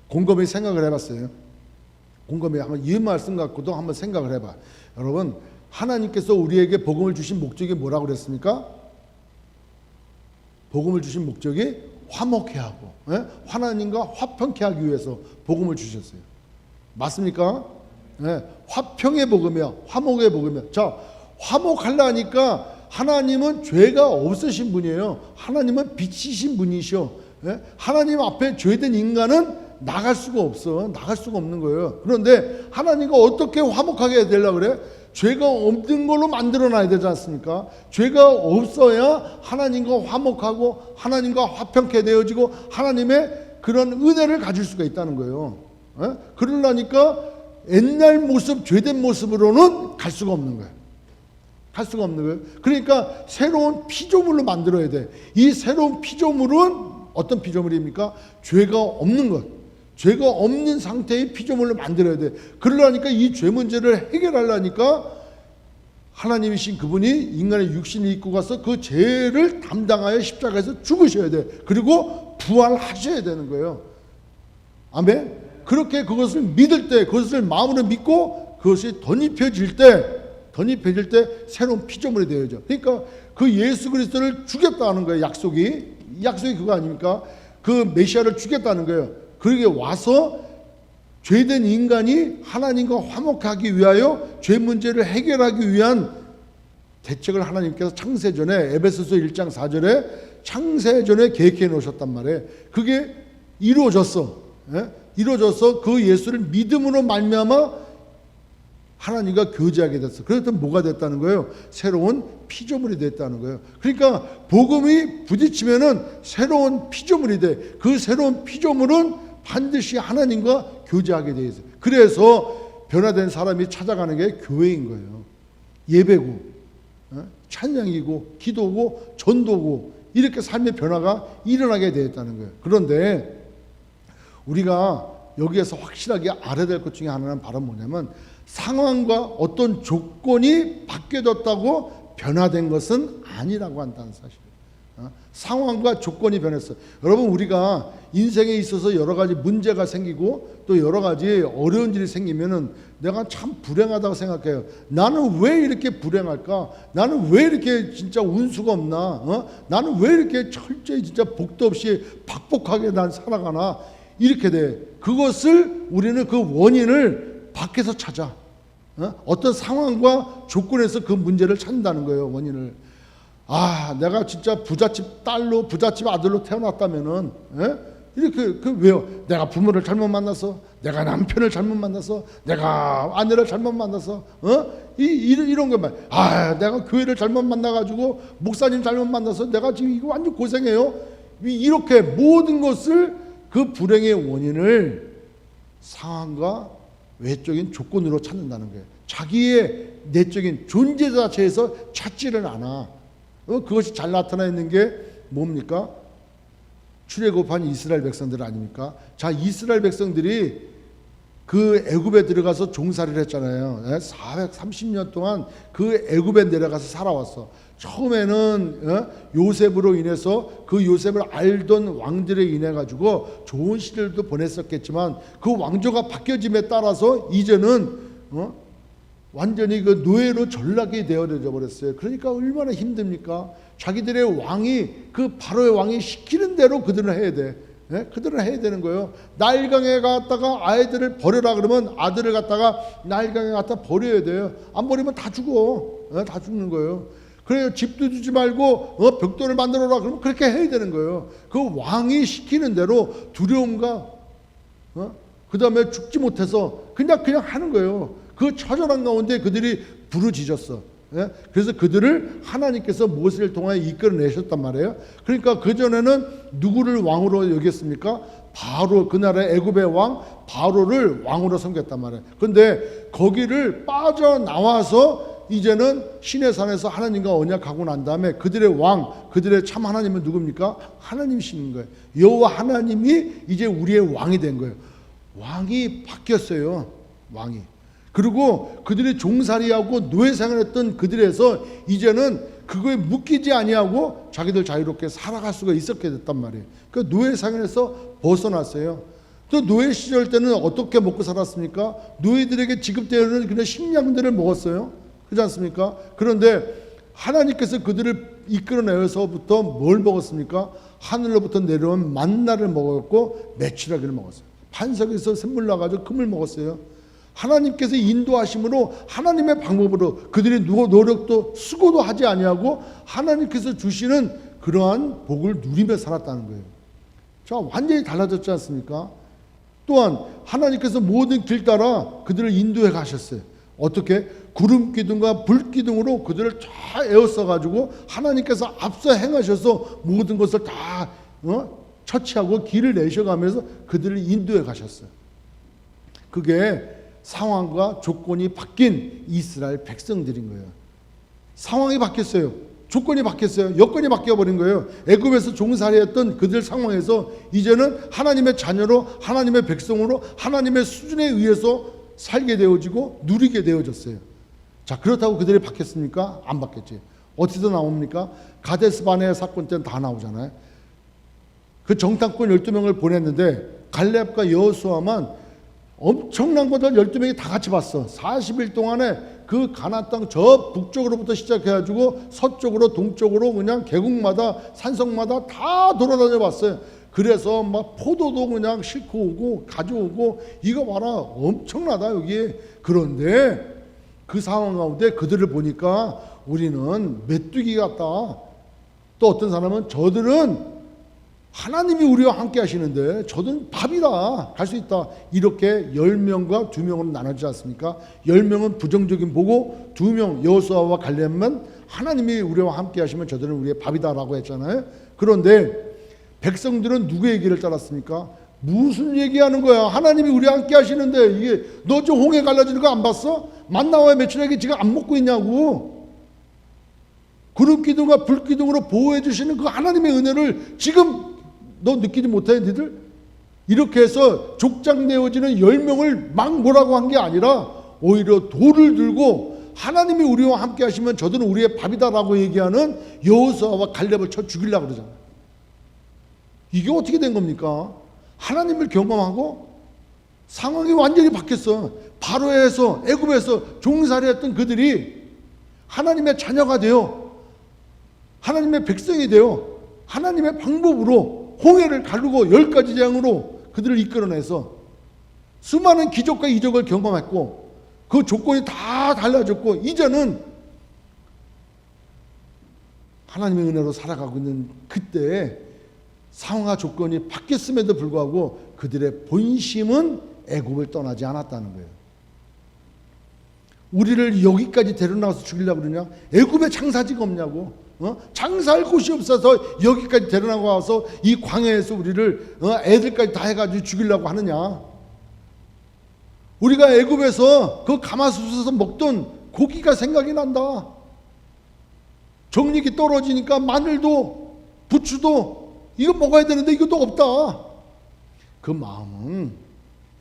Speaker 1: 곰곰이 생각을 해봤어요. 곰곰이 한번 이 말씀 갖고도 한번 생각을 해봐. 여러분, 하나님께서 우리에게 복음을 주신 목적이 뭐라고 그랬습니까? 복음을 주신 목적이 화목케 하고, 하나님과 화평케 하기 위해서 복음을 주셨어요. 맞습니까? 화평의 복음이야, 화목의 복음이야. 자, 화목하려니까 하나님은 죄가 없으신 분이에요. 하나님은 빛이신 분이셔. 하나님 앞에 죄된 인간은 나갈 수가 없어. 나갈 수가 없는 거예요. 그런데 하나님과 어떻게 화목하게 되려고 그래? 죄가 없는 걸로 만들어놔야 되지 않습니까? 죄가 없어야 하나님과 화목하고 하나님과 화평케 되어지고 하나님의 그런 은혜를 가질 수가 있다는 거예요. 그러려니까 옛날 모습, 죄된 모습으로는 갈 수가 없는 거예요. 갈 수가 없는 거예요. 그러니까 새로운 피조물로 만들어야 돼. 이 새로운 피조물은 어떤 피조물입니까? 죄가 없는 것. 죄가 없는 상태의 피조물로 만들어야 돼. 그러려니까 이 죄 문제를 해결하려니까 하나님이신 그분이 인간의 육신을 입고 가서 그 죄를 담당하여 십자가에서 죽으셔야 돼. 그리고 부활하셔야 되는 거예요. 아멘. 그렇게 그것을 믿을 때, 그것을 마음으로 믿고 그것이 덧입혀질 때 새로운 피조물이 되어져. 그러니까 그 예수 그리스도를 죽였다는 거예요. 약속이 그거 아닙니까? 그 메시아를 죽였다는 거예요. 그러게 와서 죄된 인간이 하나님과 화목하기 위하여 죄 문제를 해결하기 위한 대책을 하나님께서 창세전에 에베소서 1장 4절에 창세전에 계획해 놓으셨단 말이에요. 그게 이루어졌어. 이루어져서 그 예수를 믿음으로 말미암아 하나님과 교제하게 됐어. 그래서 뭐가 됐다는 거예요? 새로운 피조물이 됐다는 거예요. 그러니까 복음이 부딪히면은 새로운 피조물이 돼. 그 새로운 피조물은 반드시 하나님과 교제하게 돼 있어요. 그래서 변화된 사람이 찾아가는 게 교회인 거예요. 예배고, 찬양이고, 기도고, 전도고, 이렇게 삶의 변화가 일어나게 되었다는 거예요. 그런데 우리가 여기에서 확실하게 알아야 될 것 중에 하나는 바로 뭐냐면 상황과 어떤 조건이 바뀌어졌다고 변화된 것은 아니라고 한다는 사실. 상황과 조건이 변했어. 여러분, 우리가 인생에 있어서 여러 가지 문제가 생기고 또 여러 가지 어려운 일이 생기면은 내가 참 불행하다고 생각해요. 나는 왜 이렇게 불행할까? 나는 왜 이렇게 진짜 운수가 없나? 나는 왜 이렇게 철저히 진짜 복도 없이 박복하게 난 살아가나? 이렇게 돼. 그것을 우리는 그 원인을 밖에서 찾아. 어떤 상황과 조건에서 그 문제를 찾는다는 거예요. 원인을. 내가 진짜 부잣집 딸로 부잣집 아들로 태어났다면은 이렇게 왜요? 내가 부모를 잘못 만나서, 내가 남편을 잘못 만나서, 내가 아내를 잘못 만나서, 이런 것만. 내가 교회를 잘못 만나가지고 목사님 잘못 만나서 내가 지금 이거 완전 고생해요. 이렇게 모든 것을 그 불행의 원인을 상황과 외적인 조건으로 찾는다는 거예요. 자기의 내적인 존재 자체에서 찾지를 않아. 그것이 잘 나타나 있는 게 뭡니까? 출애굽한 이스라엘 백성들 아닙니까? 자, 이스라엘 백성들이 그 애굽에 들어가서 종살이를 했잖아요. 430년 동안 그 애굽에 내려가서 살아왔어. 처음에는 요셉으로 인해서 그 요셉을 알던 왕들에 인해 가지고 좋은 시절도 보냈었겠지만 그 왕조가 바뀌어짐에 따라서 이제는 완전히 그 노예로 전락이 되어져 버렸어요. 그러니까 얼마나 힘듭니까? 자기들의 왕이, 그 바로의 왕이 시키는 대로 그들은 해야 돼. 그들은 해야 되는 거예요. 나일강에 갔다가 아이들을 버려라 그러면 아들을 갖다가 나일강에 갖다 버려야 돼요. 안 버리면 다 죽어. 다 죽는 거예요. 그래요. 집도 주지 말고 벽돌을 만들어라 그러면 그렇게 해야 되는 거예요. 그 왕이 시키는 대로 두려움과 그 다음에 죽지 못해서 그냥 하는 거예요. 그 처절한 가운데 그들이 부르짖었어. 그래서 그들을 하나님께서 모세를 통하여 이끌어내셨단 말이에요. 그러니까 그전에는 누구를 왕으로 여겼습니까? 바로, 그 나라의 애굽의 왕 바로를 왕으로 섬겼단 말이에요. 그런데 거기를 빠져나와서 이제는 시내산에서 하나님과 언약하고 난 다음에 그들의 왕, 그들의 참 하나님은 누굽니까? 하나님이신 거예요. 여호와 하나님이 이제 우리의 왕이 된 거예요. 왕이 바뀌었어요. 왕이. 그리고 그들이 종살이하고 노예생활했던 그들에서 이제는 그거에 묶이지 아니하고 자기들 자유롭게 살아갈 수가 있었게 됐단 말이에요. 그 노예생활에서 벗어났어요. 또 노예 시절 때는 어떻게 먹고 살았습니까? 노예들에게 지급되는 그런 식량들을 먹었어요. 그렇지 않습니까? 그런데 하나님께서 그들을 이끌어내서부터 뭘 먹었습니까? 하늘로부터 내려온 만나를 먹었고 메추라기를 먹었어요. 반석에서 샘물 나가지고 금을 먹었어요. 하나님께서 인도하심으로 하나님의 방법으로 그들이 노력도 수고도 하지 아니하고 하나님께서 주시는 그러한 복을 누리며 살았다는 거예요. 자, 완전히 달라졌지 않습니까? 또한 하나님께서 모든 길 따라 그들을 인도해 가셨어요. 어떻게? 구름 기둥과 불 기둥으로 그들을 다 에워싸 가지고 하나님께서 앞서 행하셔서 모든 것을 다 처치하고 길을 내셔가면서 그들을 인도해 가셨어요. 그게 상황과 조건이 바뀐 이스라엘 백성들인 거예요. 상황이 바뀌었어요. 조건이 바뀌었어요. 여건이 바뀌어버린 거예요. 애굽에서 종살이했던 그들 상황에서 이제는 하나님의 자녀로, 하나님의 백성으로, 하나님의 수준에 의해서 살게 되어지고 누리게 되어졌어요. 자, 그렇다고 그들이 바뀌었습니까? 안 바뀌었지. 어디서 나옵니까? 가데스 바네 사건 때는 다 나오잖아요. 그 정탐꾼 12명을 보냈는데 갈렙과 여호수아만 엄청난 것들 12명이 다 같이 봤어. 40일 동안에 그 가나안 땅 저 북쪽으로부터 시작해가지고 서쪽으로 동쪽으로 그냥 계곡마다 산성마다 다 돌아다녀 봤어요. 그래서 막 포도도 그냥 싣고 오고 가져오고 이거 봐라 엄청나다 여기. 그런데 그 상황 가운데 그들을 보니까 우리는 메뚜기 같다. 또 어떤 사람은 저들은 하나님이 우리와 함께 하시는데 저는 밥이다. 갈 수 있다. 이렇게 10명과 2명으로 나눠지지 않습니까? 10명은 부정적인 보고 2명 여호수아와 갈렙만 하나님이 우리와 함께 하시면 저들은 우리의 밥이다라고 했잖아요. 그런데 백성들은 누구의 얘기를 따랐습니까? 무슨 얘기하는 거야? 하나님이 우리와 함께 하시는데 이게 너 저 홍해 갈라지는 거 안 봤어? 만나와 메추라기 지금 안 먹고 있냐고. 구름 기둥과 불 기둥으로 보호해 주시는 그 하나님의 은혜를 지금 너 느끼지 못해 니들? 이렇게 해서 족장되어지는 10명을 막 뭐라고 한 게 아니라 오히려 돌을 들고 하나님이 우리와 함께 하시면 저들은 우리의 밥이다라고 얘기하는 여호수아와 갈렙을 쳐 죽이려고 그러잖아요. 이게 어떻게 된 겁니까? 하나님을 경험하고 상황이 완전히 바뀌었어. 바로에서 애굽에서 종살이했던 그들이 하나님의 자녀가 되어 하나님의 백성이 되어 하나님의 방법으로 홍해를 가르고 10가지 재앙으로 그들을 이끌어내서 수많은 기적과 이적을 경험했고 그 조건이 다 달라졌고 이제는 하나님의 은혜로 살아가고 있는 그때 상황과 조건이 바뀌었음에도 불구하고 그들의 본심은 애굽을 떠나지 않았다는 거예요. 우리를 여기까지 데려나가서 죽이려고 그러냐? 애굽에 장사지가 없냐고. 장사할 곳이 없어서 여기까지 데려나가서 이 광야에서 우리를 애들까지 다 해가지고 죽이려고 하느냐? 우리가 애굽에서 그 가마솥에서 먹던 고기가 생각이 난다. 정력이 떨어지니까 마늘도 부추도 이거 먹어야 되는데 이것도 없다. 그 마음은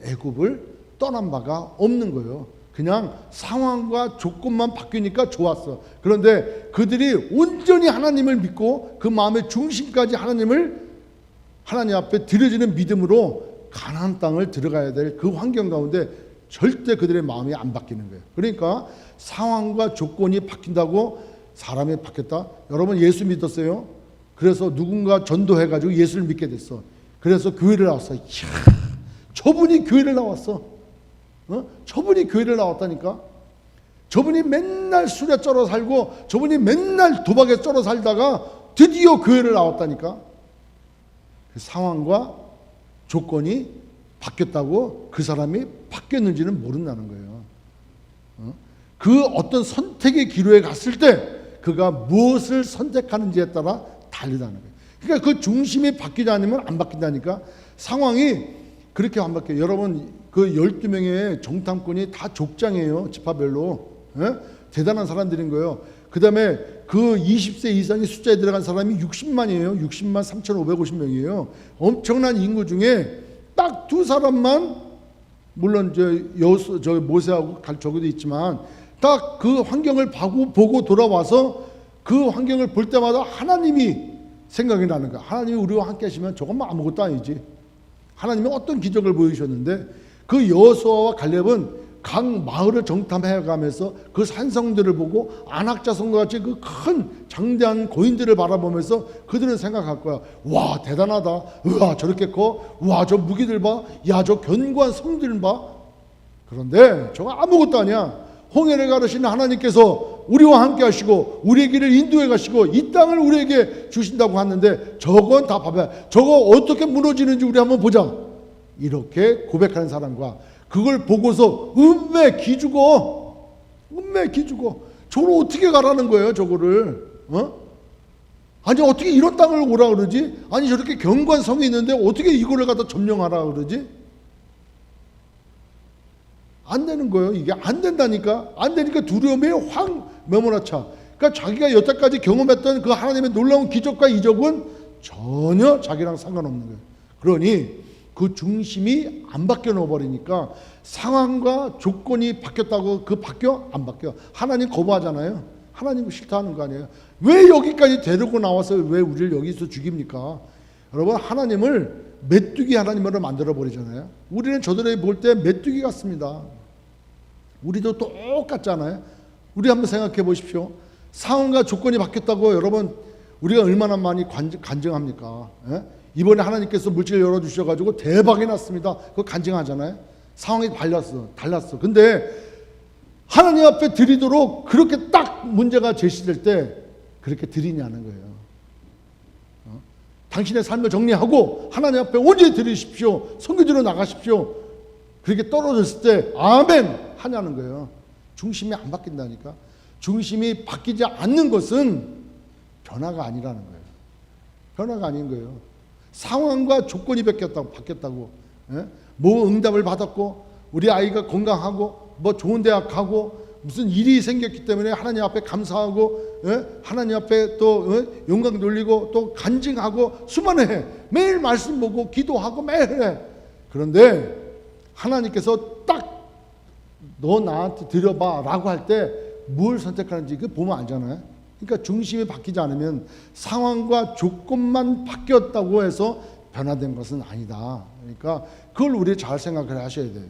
Speaker 1: 애굽을 떠난 바가 없는 거예요. 그냥 상황과 조건만 바뀌니까 좋았어. 그런데 그들이 온전히 하나님을 믿고 그 마음의 중심까지 하나님 앞에 드려지는 믿음으로 가나안 땅을 들어가야 될 그 환경 가운데 절대 그들의 마음이 안 바뀌는 거예요. 그러니까 상황과 조건이 바뀐다고 사람이 바뀌었다? 여러분 예수 믿었어요? 그래서 누군가 전도해가지고 예수를 믿게 됐어. 그래서 교회를 나왔어. 이야, 저분이 교회를 나왔어. 저분이 교회를 나왔다니까. 저분이 맨날 술에 쩔어 살고 저분이 맨날 도박에 쩔어 살다가 드디어 교회를 나왔다니까. 그 상황과 조건이 바뀌었다고 그 사람이 바뀌었는지는 모른다는 거예요. 그 어떤 선택의 기로에 갔을 때 그가 무엇을 선택하는지에 따라 다르다는 거예요. 그러니까 그 중심이 바뀌지 않으면 안 바뀐다니까. 상황이 그렇게 안 바뀌어요. 여러분 그 12명의 정탐꾼이 다 족장이에요. 지파별로. 예? 대단한 사람들인 거예요. 그 다음에 그 20세 이상의 숫자에 들어간 사람이 60만이에요. 60만 3,550명이에요. 엄청난 인구 중에 딱 두 사람만, 물론 저 모세하고 저기도 있지만, 딱 그 환경을 보고 돌아와서 그 환경을 볼 때마다 하나님이 생각이 나는 거야. 하나님이 우리와 함께 하시면 저것만 아무것도 아니지. 하나님이 어떤 기적을 보이셨는데, 그 여호수아와 갈렙은 각 마을을 정탐해가면서 그 산성들을 보고 안악자성과 같이 그 큰 장대한 고인들을 바라보면서 그들은 생각할 거야. 와, 대단하다. 와, 저렇게 커. 와, 저 무기들 봐. 야, 저 견고한 성들 봐. 그런데 저거 아무것도 아니야. 홍해를 가르시는 하나님께서 우리와 함께 하시고 우리의 길을 인도해 가시고 이 땅을 우리에게 주신다고 하는데, 저건 다 봐봐요. 저거 어떻게 무너지는지 우리 한번 보자. 이렇게 고백하는 사람과, 그걸 보고서 음매 기죽어. 저걸 어떻게 가라는 거예요, 저거를. 아니, 어떻게 이런 땅을 오라 그러지? 아니, 저렇게 견고한 성이 있는데 어떻게 이거를 갖다 점령하라 그러지? 안 되는 거예요. 이게 안 된다니까. 안 되니까 두려움에 확 메몰아차. 그러니까 자기가 여태까지 경험했던 그 하나님의 놀라운 기적과 이적은 전혀 자기랑 상관없는 거예요. 그러니 그 중심이 안 바뀌어 놓아버리니까 상황과 조건이 바뀌었다고 그 바뀌어? 안 바뀌어. 하나님 거부하잖아요. 하나님 싫다하는 거 아니에요. 왜 여기까지 데리고 나와서 왜 우리를 여기서 죽입니까? 여러분, 하나님을 메뚜기 하나님으로 만들어 버리잖아요. 우리는 저들이 볼 때 메뚜기 같습니다. 우리도 똑같잖아요. 우리 한번 생각해 보십시오. 상황과 조건이 바뀌었다고 여러분 우리가 얼마나 많이 간증합니까? 예? 이번에 하나님께서 물질을 열어주셔가지고 대박이 났습니다. 그거 간증하잖아요. 상황이 달랐어. 근데 하나님 앞에 드리도록 그렇게 딱 문제가 제시될 때 그렇게 드리냐는 거예요. 당신의 삶을 정리하고 하나님 앞에 온전히 드리십시오. 선교지로 나가십시오. 그렇게 떨어졌을 때 아멘 하냐는 거예요. 중심이 안 바뀐다니까. 중심이 바뀌지 않는 것은 변화가 아니라는 거예요. 변화가 아닌 거예요. 상황과 조건이 바뀌었다고. 예? 뭐 응답을 받았고 우리 아이가 건강하고 뭐 좋은 대학 가고 무슨 일이 생겼기 때문에 하나님 앞에 감사하고, 예? 하나님 앞에 또 영광 돌리고 또 간증하고 수많은 해. 매일 말씀 보고 기도하고 매일 해. 그런데 하나님께서 딱 너 나한테 드려봐 라고 할 때 뭘 선택하는지 그 보면 알잖아요. 그러니까 중심이 바뀌지 않으면 상황과 조건만 바뀌었다고 해서 변화된 것은 아니다. 그러니까 그걸 우리 잘 생각을 하셔야 돼요.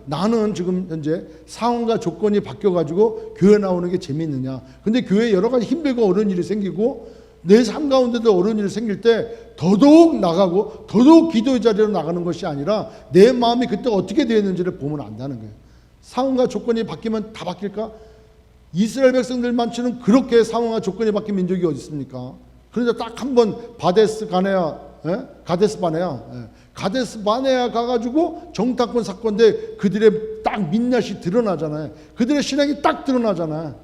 Speaker 1: 나는 지금 현재 상황과 조건이 바뀌어가지고 교회 나오는 게 재미있느냐. 근데 교회에 여러 가지 힘들고 어려운 일이 생기고 내 삶 가운데도 어려운 일이 생길 때 더더욱 나가고 더더욱 기도의 자리로 나가는 것이 아니라 내 마음이 그때 어떻게 되었는지를 보면 안다는 거예요. 상황과 조건이 바뀌면 다 바뀔까? 이스라엘 백성들만치는 그렇게 상황과 조건이 바뀐 민족이 어디 있습니까? 그런데 딱 한 번 가데스 바네아 가가지고 정탐꾼 사건인데 그들의 딱 민낯이 드러나잖아요. 그들의 신앙이 딱 드러나잖아요.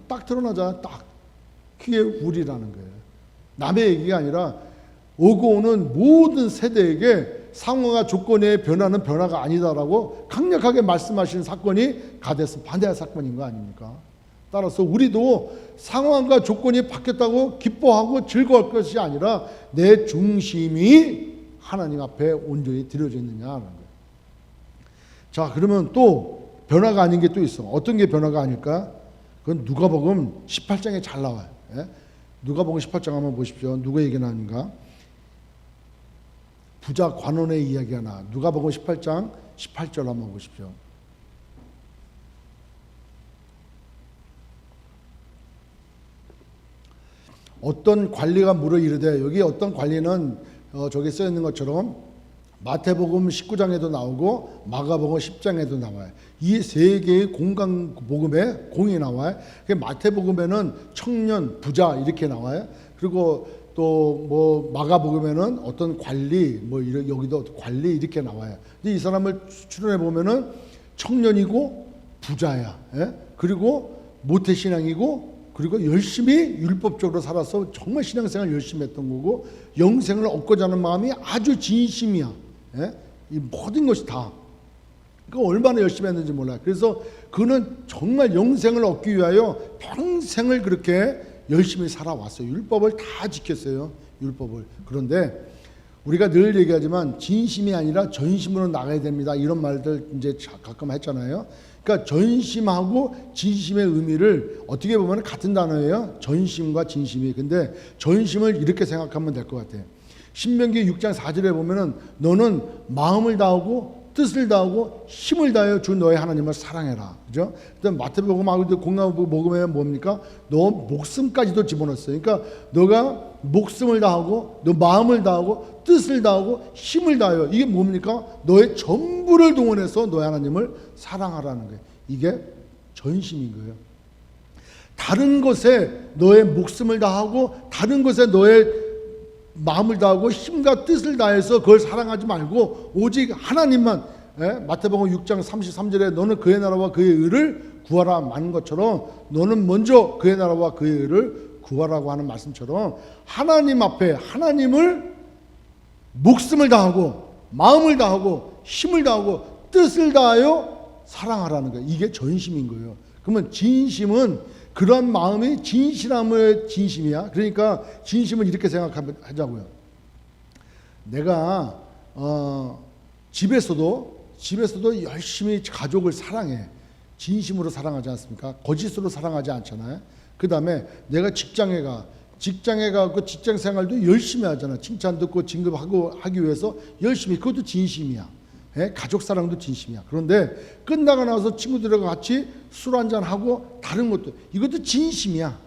Speaker 1: 딱 드러나잖아요. 딱 그게 우리라는 거예요. 남의 얘기가 아니라 오고 오는 모든 세대에게 상황과 조건의 변화는 변화가 아니다라고 강력하게 말씀하시는 사건이 가데스 바네아 사건인 거 아닙니까? 따라서 우리도 상황과 조건이 바뀌었다고 기뻐하고 즐거울 것이 아니라 내 중심이 하나님 앞에 온전히 드려져 있느냐라는 거예요. 자, 그러면 또 변화가 아닌 게 또 있어. 어떤 게 변화가 아닐까? 그건 누가복음 18장에 잘 나와요. 예? 누가복음 18장 한번 보십시오. 누구 얘기 나는가? 부자 관원의 이야기가 나. 누가복음 18장 18절 한번 보십시오. 어떤 관리가 물어 이르되, 여기 어떤 관리는 저기 써 있는 것처럼 마태복음 19장에도 나오고 마가복음 10장에도 나와요. 이 세 개의 복음에 공이 나와요. 마태복음에는 청년, 부자 이렇게 나와요. 그리고 또 뭐 마가복음에는 어떤 관리, 뭐 여기도 관리 이렇게 나와요. 근데 이 사람을 추론해 보면은 청년이고 부자야. 예? 그리고 모태신앙이고 그리고 열심히 율법적으로 살아서 정말 신앙생활 열심히 했던 거고 영생을 얻고자 하는 마음이 아주 진심이야. 예? 이 모든 것이 다. 그 얼마나 열심히 했는지 몰라요. 그래서 그는 정말 영생을 얻기 위하여 평생을 그렇게 열심히 살아왔어요. 율법을 다 지켰어요. 율법을. 그런데 우리가 늘 얘기하지만 진심이 아니라 전심으로 나가야 됩니다. 이런 말들 이제 가끔 했잖아요. 그러니까 전심하고 진심의 의미를 어떻게 보면 같은 단어예요. 전심과 진심이. 근데 전심을 이렇게 생각하면 될 것 같아요. 신명기 6장 4절에 보면은 너는 마음을 다하고 뜻을 다하고 힘을 다하여 주 너의 하나님을 사랑해라. 그죠? 그다음 마태복음하고 공감복음에 뭡니까? 너 목숨까지도 집어넣었어요. 그러니까 너가 목숨을 다하고 너 마음을 다하고 뜻을 다하고 힘을 다하여 이게 뭡니까? 너의 전부를 동원해서 너의 하나님을 사랑하라는 거예요. 이게 전심인 거예요. 다른 것에 너의 목숨을 다하고 다른 것에 너의 마음을 다하고 힘과 뜻을 다해서 그걸 사랑하지 말고 오직 하나님만, 마태복음 6장 33절에 너는 그의 나라와 그의 의를 구하라 하는 것처럼 너는 먼저 그의 나라와 그의 의를 구하라고 하는 말씀처럼 하나님 앞에 하나님을 목숨을 다하고 마음을 다하고 힘을 다하고 뜻을 다하여 사랑하라는 거예요. 이게 전심인 거예요. 그러면 진심은 그런 마음이 진실함의 진심이야. 그러니까 진심을 이렇게 생각하자고요. 내가 집에서도 열심히 가족을 사랑해. 진심으로 사랑하지 않습니까? 거짓으로 사랑하지 않잖아요. 그 다음에 내가 직장에 가고 직장 생활도 열심히 하잖아. 칭찬 듣고 진급하기 위해서 열심히. 그것도 진심이야. 가족 사랑도 진심이야. 그런데 끝나고 나서 친구들과 같이 술 한잔하고 다른 것도 이것도 진심이야.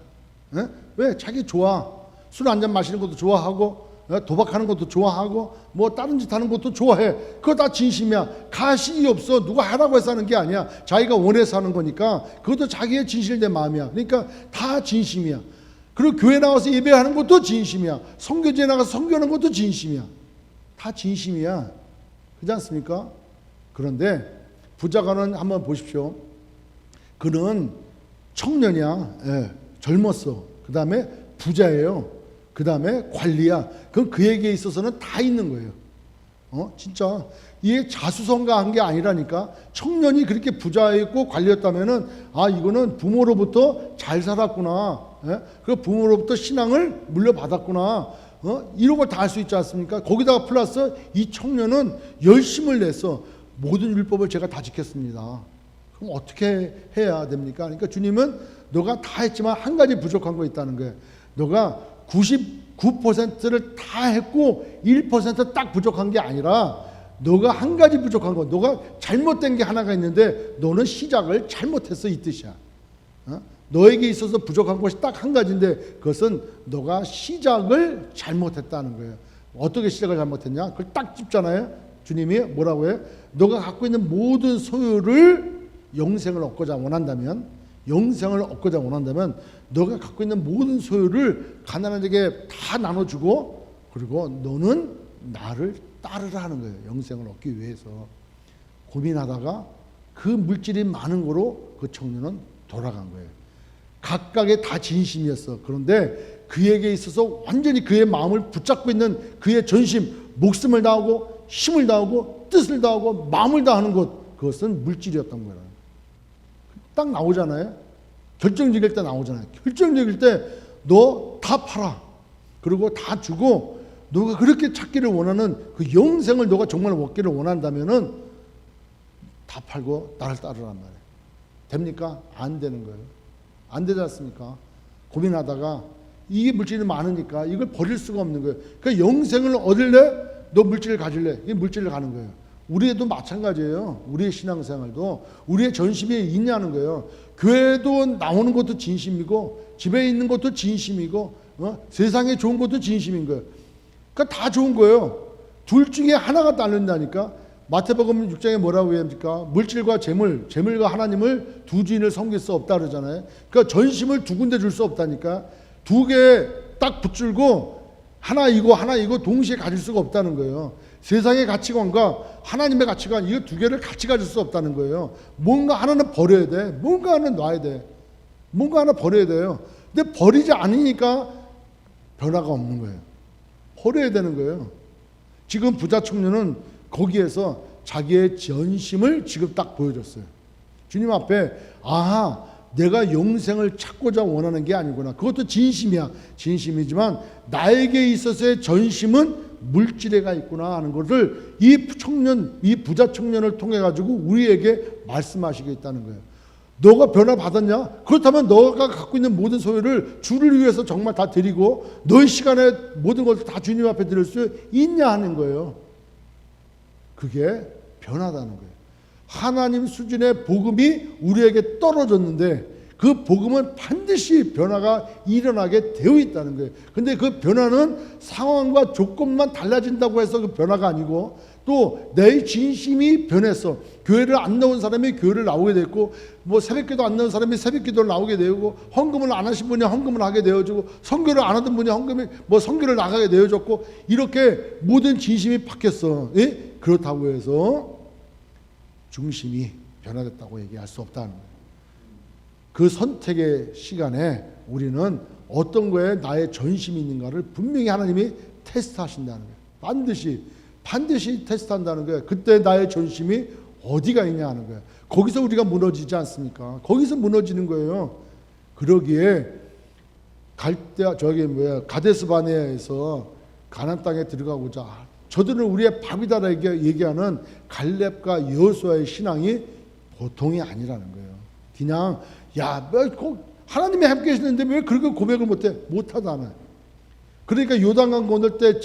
Speaker 1: 왜? 자기 좋아. 술 한잔 마시는 것도 좋아하고 도박하는 것도 좋아하고 뭐 다른 짓 하는 것도 좋아해. 그거 다 진심이야. 가식이 없어. 누가 하라고 해서 하는 게 아니야. 자기가 원해서 하는 거니까 그것도 자기의 진실된 마음이야. 그러니까 다 진심이야. 그리고 교회 나와서 예배하는 것도 진심이야. 선교지에 나가서 선교하는 것도 진심이야. 다 진심이야. 그렇지 않습니까? 그런데 부자가는 한번 보십시오. 그는 청년이야. 젊었어. 그 다음에 부자예요. 그 다음에 관리야. 그건 그에게 있어서는 다 있는 거예요. 진짜 이게 자수성가한 게 아니라니까. 청년이 그렇게 부자였고 관리였다면은 이거는 부모로부터 잘 살았구나. 그 부모로부터 신앙을 물려받았구나. 이런 걸 다 할 수 있지 않습니까? 거기다가 플러스 이 청년은 열심을 내서 모든 율법을 제가 다 지켰습니다. 그럼 어떻게 해야 됩니까? 그러니까 주님은 너가 다 했지만 한 가지 부족한 거 있다는 거예요. 너가 99%를 다 했고 1% 딱 부족한 게 아니라 너가 한 가지 부족한 거, 너가 잘못된 게 하나가 있는데 너는 시작을 잘못했어, 이 뜻이야. 너에게 있어서 부족한 것이 딱 한 가지인데 그것은 너가 시작을 잘못했다는 거예요. 어떻게 시작을 잘못했냐? 그걸 딱 짚잖아요. 주님이 뭐라고 해요? 너가 갖고 있는 모든 소유를 영생을 얻고자 원한다면 너가 갖고 있는 모든 소유를 가난하게 다 나눠주고 그리고 너는 나를 따르라 하는 거예요. 영생을 얻기 위해서. 고민하다가 그 물질이 많은 거로 그 청년은 돌아간 거예요. 각각의 다 진심이었어. 그런데 그에게 있어서 완전히 그의 마음을 붙잡고 있는 그의 전심, 목숨을 다하고 힘을 다하고 뜻을 다하고 마음을 다하는 것, 그것은 물질이었던 거예요. 딱 나오잖아요. 결정적일 때 나오잖아요. 결정적일 때 너 다 팔아. 그리고 다 주고 너가 그렇게 찾기를 원하는 그 영생을 너가 정말 얻기를 원한다면은 다 팔고 나를 따르란 말이에요. 됩니까? 안 되는 거예요. 안 되지 않습니까? 고민하다가 이게 물질이 많으니까 이걸 버릴 수가 없는 거예요. 그러니까 영생을 얻을래? 너 물질을 가질래? 이게 물질을 가는 거예요. 우리도 마찬가지예요. 우리의 신앙생활도 우리의 전심이 있냐는 거예요. 교회도 나오는 것도 진심이고 집에 있는 것도 진심이고 세상에 좋은 것도 진심인 거예요. 그러니까 다 좋은 거예요. 둘 중에 하나가 따른다니까. 마태복음 6장에 뭐라고 합니까? 물질과 재물과 하나님을 두 주인을 섬길 수 없다 그러잖아요. 그러니까 전심을 두 군데 줄 수 없다니까. 두 개 딱 붙들고 하나 이거 동시에 가질 수가 없다는 거예요. 세상의 가치관과 하나님의 가치관 이거 두 개를 같이 가질 수 없다는 거예요. 뭔가 하나는 버려야 돼. 뭔가 하나는 놔야 돼. 뭔가 하나 버려야 돼요. 근데 버리지 않으니까 변화가 없는 거예요. 버려야 되는 거예요. 지금 부자 청년은 거기에서 자기의 전심을 지금 딱 보여줬어요. 주님 앞에 아하, 내가 영생을 찾고자 원하는 게 아니구나. 그것도 진심이야. 진심이지만 나에게 있어서의 전심은 물질에가 있구나 하는 것을 이 부자 청년을 통해 가지고 우리에게 말씀하시겠다는 거예요. 너가 변화 받았냐? 그렇다면 너가 갖고 있는 모든 소유를 주를 위해서 정말 다 드리고 너의 시간에 모든 것을 다 주님 앞에 드릴 수 있냐 하는 거예요. 그게 변화다는 거예요. 하나님 수준의 복음이 우리에게 떨어졌는데 그 복음은 반드시 변화가 일어나게 되어 있다는 거예요. 근데 그 변화는 상황과 조건만 달라진다고 해서 그 변화가 아니고 또 내 진심이 변했어. 교회를 안 나온 사람이 교회를 나오게 됐고 뭐 새벽기도 안 나온 사람이 새벽기도를 나오게 되고 헌금을 안 하신 분이 헌금을 하게 되어지고 선교를 안 하던 분이 선교를 나가게 되어졌고 이렇게 모든 진심이 바뀌었어. 예? 그렇다고 해서 중심이 변화됐다고 얘기할 수 없다는 거예요. 그 선택의 시간에 우리는 어떤 거에 나의 전심이 있는가를 분명히 하나님이 테스트하신다는 거예요. 반드시 테스트한다는 거예요. 그때 나의 전심이 어디가 있냐 하는 거예요. 거기서 우리가 무너지지 않습니까? 거기서 무너지는 거예요. 그러기에 가데스 바네아에서 가나안 땅에 들어가고자 저들은 우리의 밥이다라 얘기하는 갈렙과 여호수아의 신앙이 보통이 아니라는 거예요. 그냥 하나님이 함께 계시는데 왜 그렇게 고백을 못해? 못하다는. 그러니까 요단강 건널 때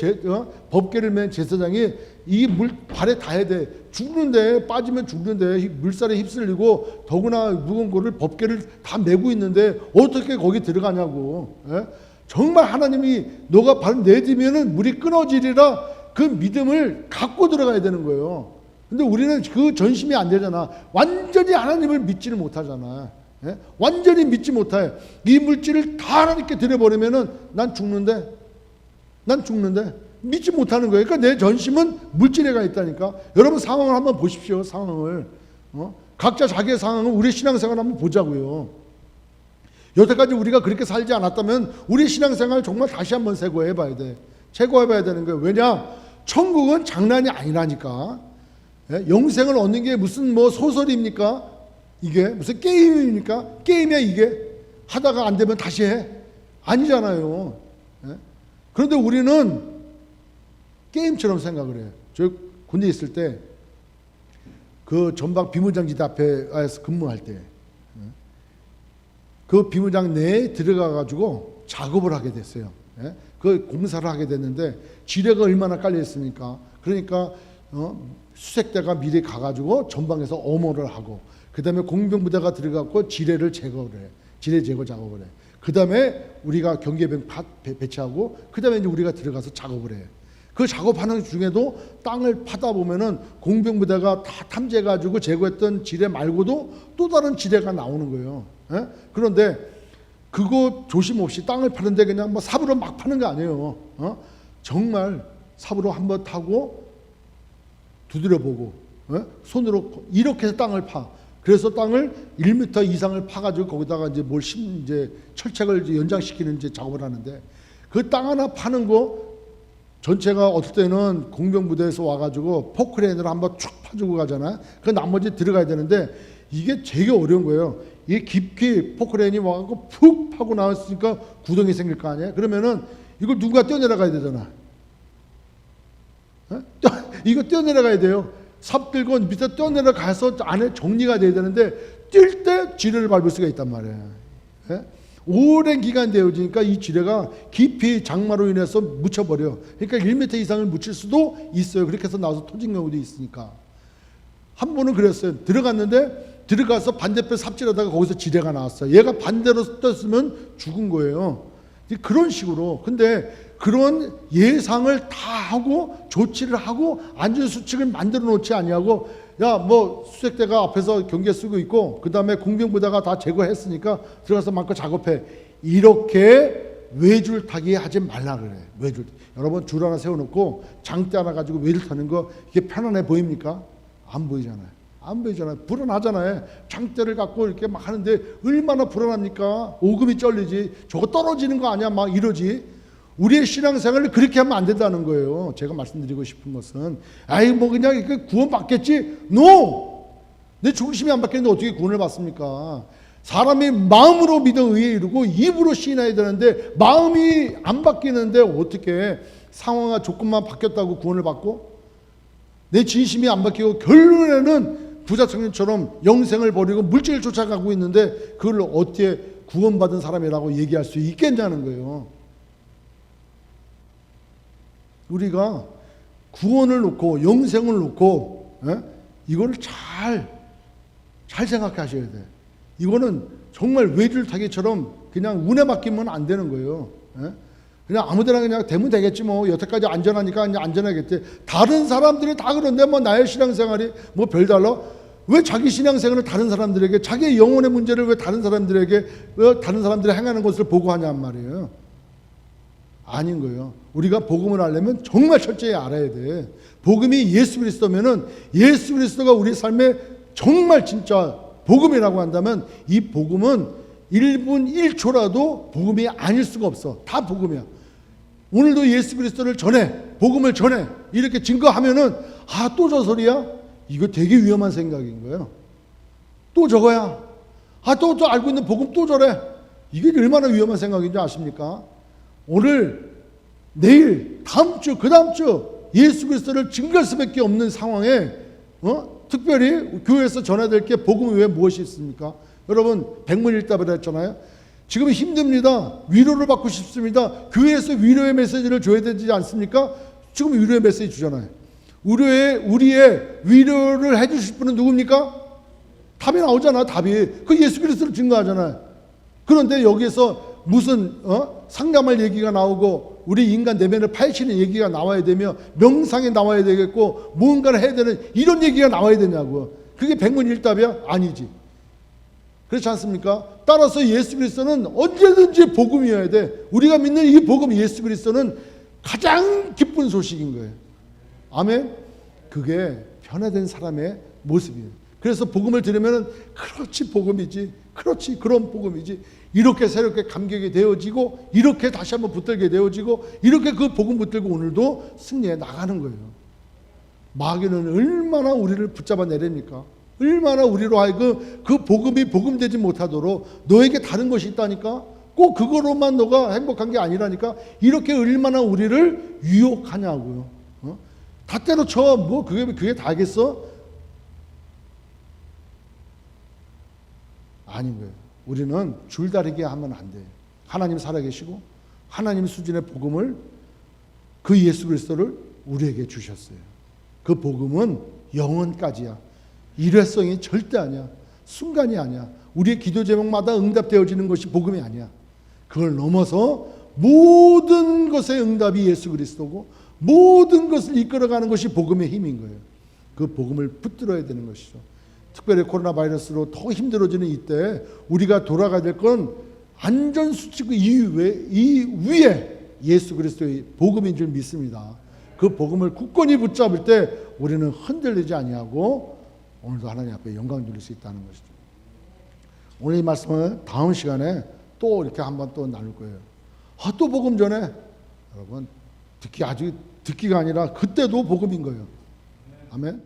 Speaker 1: 법궤를 맨 제사장이 이 물 발에 닿아야 돼. 죽는데 빠지면 죽는데 물살에 휩쓸리고 더구나 무거운 거를 법궤를 다 메고 있는데 어떻게 거기 들어가냐고. 예? 정말 하나님이 너가 발 내디면은 물이 끊어지리라 그 믿음을 갖고 들어가야 되는 거예요. 근데 우리는 그 전심이 안 되잖아. 완전히 하나님을 믿지를 못하잖아. 예? 완전히 믿지 못해. 이 물질을 다 하나님께 드려버리면은 난 죽는데 믿지 못하는 거예요. 그러니까 내 전심은 물질에가 있다니까. 여러분 상황을 한번 보십시오. 상황을 각자 자기의 상황을 우리 신앙생활 한번 보자고요. 여태까지 우리가 그렇게 살지 않았다면 우리 신앙생활 정말 다시 한번 재고해봐야 돼. 재고해봐야 되는 거예요. 왜냐? 천국은 장난이 아니라니까. 영생을 얻는 게 무슨 소설입니까? 이게 무슨 게임입니까? 게임이야 이게. 하다가 안 되면 다시 해. 아니잖아요. 그런데 우리는 게임처럼 생각을 해요. 저 군대에 있을 때 그 전방 비무장지대 앞에서 근무할 때 그 비무장 내에 들어가 가지고 작업을 하게 됐어요. 그 공사를 하게 됐는데 지뢰가 얼마나 깔려 있습니까? 그러니까 수색대가 미리 가가지고 전방에서 엄호를 하고 그 다음에 공병부대가 들어가고 지뢰를 제거를 해. 지뢰 제거 작업을 해. 그 다음에 우리가 경계병 배치하고 그 다음에 이제 우리가 들어가서 작업을 해. 그 작업하는 중에도 땅을 파다 보면은 공병부대가 다 탐지해가지고 제거했던 지뢰 말고도 또 다른 지뢰가 나오는 거예요. 그런데 그거 조심 없이 땅을 파는데 그냥 삽으로 막 파는 거 아니에요. 정말 삽으로 한번 타고 두드려보고 손으로 이렇게 해서 땅을 파. 그래서 땅을 1m 이상을 파가지고 거기다가 이제 철책을 연장시키는 작업을 하는데 그 땅 하나 파는 거 전체가 어떨 때는 공병부대에서 와가지고 포크레인으로 한번 쭉 파주고 가잖아요. 그 나머지 들어가야 되는데 이게 되게 어려운 거예요. 이게 깊이 포크레인이 와가지고 푹 파고 나왔으니까 구덩이 생길 거 아니에요. 그러면은 이걸 누가 뛰어내려가야 되잖아. 이거 뛰어내려가야 돼요. 삽 들고 밑에 뛰어내려가서 안에 정리가 돼야 되는데 뛸 때 지뢰를 밟을 수가 있단 말이에요. 오랜 기간 되어지니까 이 지뢰가 깊이 장마로 인해서 묻혀버려. 그러니까 1m 이상을 묻힐 수도 있어요. 그렇게 해서 나와서 터진 경우도 있으니까. 한 번은 그랬어요. 들어가서 반대편 삽질하다가 거기서 지뢰가 나왔어요. 얘가 반대로 떴으면 죽은 거예요. 그런 식으로. 근데 그런 예상을 다 하고 조치를 하고 안전수칙을 만들어 놓지 아니하고 수색대가 앞에서 경계 쓰고 있고 그 다음에 공병부대가 다 제거했으니까 들어가서 마음껏 작업해. 이렇게 외줄 타기 하지 말라 그래. 여러분 줄 하나 세워놓고 장대 하나 가지고 외줄 타는 거 이게 편안해 보입니까? 안 보이잖아요. 불안하잖아요. 장대를 갖고 이렇게 막 하는데 얼마나 불안합니까? 오금이 쩔리지. 저거 떨어지는 거 아니야? 막 이러지. 우리의 신앙생활을 그렇게 하면 안 된다는 거예요. 제가 말씀드리고 싶은 것은 아이 뭐 그냥 이렇게 구원 받겠지? No! 내 중심이 안 바뀌는데 어떻게 구원을 받습니까? 사람이 마음으로 믿어 의에 이르고 입으로 시인해야 되는데 마음이 안 바뀌는데 어떻게 상황과 조건만 바뀌었다고 구원을 받고 내 진심이 안 바뀌고 결론에는 부자 청년처럼 영생을 버리고 물질을 쫓아가고 있는데 그걸 어떻게 구원받은 사람이라고 얘기할 수 있겠냐는 거예요. 우리가 구원을 놓고 영생을 놓고 이거를 잘 생각하셔야 돼. 이거는 정말 외줄타기처럼 그냥 운에 맡기면 안 되는 거예요. 그냥 아무데나 그냥 되면 되겠지 뭐 여태까지 안전하니까 그냥 안전하겠지. 다른 사람들이 다 그런데 뭐 나의 신앙생활이 뭐 별달라? 왜 자기 신앙생활을 다른 사람들에게 자기의 영혼의 문제를 왜 다른 사람들에게 왜 다른 사람들이 행하는 것을 보고하냔 말이에요. 아닌 거예요. 우리가 복음을 알려면 정말 철저히 알아야 돼. 복음이 예수 그리스도면은 예수 그리스도가 우리 삶에 정말 진짜 복음이라고 한다면 이 복음은 1분 1초라도 복음이 아닐 수가 없어. 다 복음이야. 오늘도 예수 그리스도를 전해, 복음을 전해 이렇게 증거하면은 또 저 소리야? 이거 되게 위험한 생각인 거예요. 또 저거야. 또 알고 있는 복음 또 저래. 이게 얼마나 위험한 생각인지 아십니까? 오늘, 내일, 다음 주, 그 다음 주 예수 그리스도를 증거할 수밖에 없는 상황에 특별히 교회에서 전해야 될 게 복음 외에 무엇이 있습니까? 여러분 백문일답을 했잖아요. 지금 힘듭니다. 위로를 받고 싶습니다. 교회에서 위로의 메시지를 줘야 되지 않습니까? 지금 위로의 메시지 주잖아요. 우리의 위로를 해주실 분은 누굽니까? 답이 나오잖아. 답이 그 예수 그리스도를 증거하잖아요. 그런데 여기에서 무슨 상담할 얘기가 나오고 우리 인간 내면을 파헤치는 얘기가 나와야 되며 명상에 나와야 되겠고 무언가를 해야 되는 이런 얘기가 나와야 되냐고요. 그게 백문일답이야? 아니지. 그렇지 않습니까? 따라서 예수 그리스도는 언제든지 복음이어야 돼. 우리가 믿는 이 복음 예수 그리스도는 가장 기쁜 소식인 거예요. 아멘. 그게 변화된 사람의 모습이에요. 그래서 복음을 들으면 그렇지 복음이지, 그렇지 그런 복음이지, 이렇게 새롭게 감격이 되어지고 이렇게 다시 한번 붙들게 되어지고 이렇게 그 복음 붙들고 오늘도 승리해 나가는 거예요. 마귀는 얼마나 우리를 붙잡아 내립니까? 얼마나 우리로 하여금 그 복음이 복음되지 못하도록 너에게 다른 것이 있다니까? 꼭 그거로만 너가 행복한 게 아니라니까? 이렇게 얼마나 우리를 유혹하냐고요. 다 때려쳐. 뭐 그게 다겠어? 아닌 거예요. 우리는 줄다리기 하면 안 돼요. 하나님 살아계시고 하나님 수준의 복음을 그 예수 그리스도를 우리에게 주셨어요. 그 복음은 영원까지야. 일회성이 절대 아니야. 순간이 아니야. 우리의 기도 제목마다 응답되어지는 것이 복음이 아니야. 그걸 넘어서 모든 것의 응답이 예수 그리스도고 모든 것을 이끌어가는 것이 복음의 힘인 거예요. 그 복음을 붙들어야 되는 것이죠. 특별히 코로나 바이러스로 더 힘들어지는 이때 우리가 돌아가야 될 건 안전수칙 이 위에 예수 그리스도의 복음인 줄 믿습니다. 그 복음을 굳건히 붙잡을 때 우리는 흔들리지 아니하고 오늘도 하나님 앞에 영광 돌릴 수 있다는 것이죠. 오늘 이 말씀을 다음 시간에 또 이렇게 한번 또 나눌 거예요. 또 복음 전에 여러분 듣기가 아니라 그때도 복음인 거예요. 아멘.